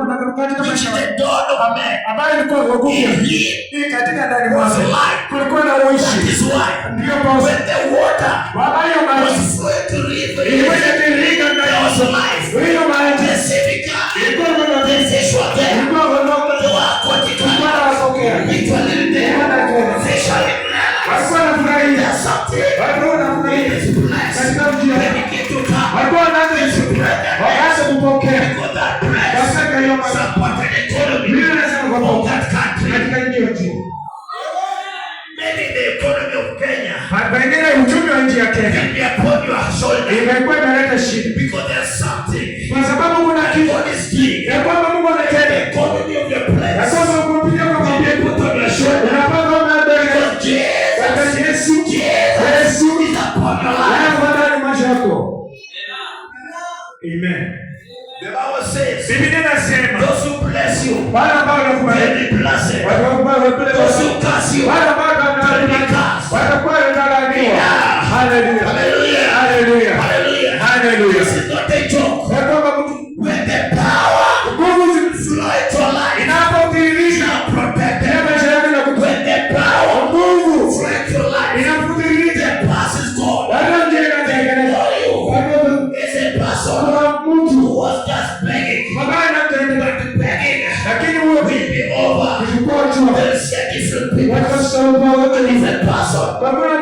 katika maisha ambayo ilikuwa nguvu. Hii katika ndani mwake kulikuwa na uishi. Ndio kwa hayo maji ilikuwa inatiririka ndani ya maji. Hiyo maji ilikuwa uchumi wa nchi ya Kenya imekuwa imeleta shida kwa sababu kuna kitu ya kwamba Mungu anatenda ya kwamba kupitia kwa mapepo unapanga mbele kwa Yesu ndani maisha yako. Amen. The Bible says, Biblia inasema those who bless you, wale ambao wanakubariki, those who curse you, wale ambao watakuwa wanalaaniwa. Hallelujah. Hallelujah. Hallelujah. Hallelujah. Hallelujah. This is not a joke. When the power flow into your life, inapotiririsha protected. When the power flow into your life, inapotiririsha the past is gone. There's a person who was just begging, but begging will be over. There's a different people, a different person.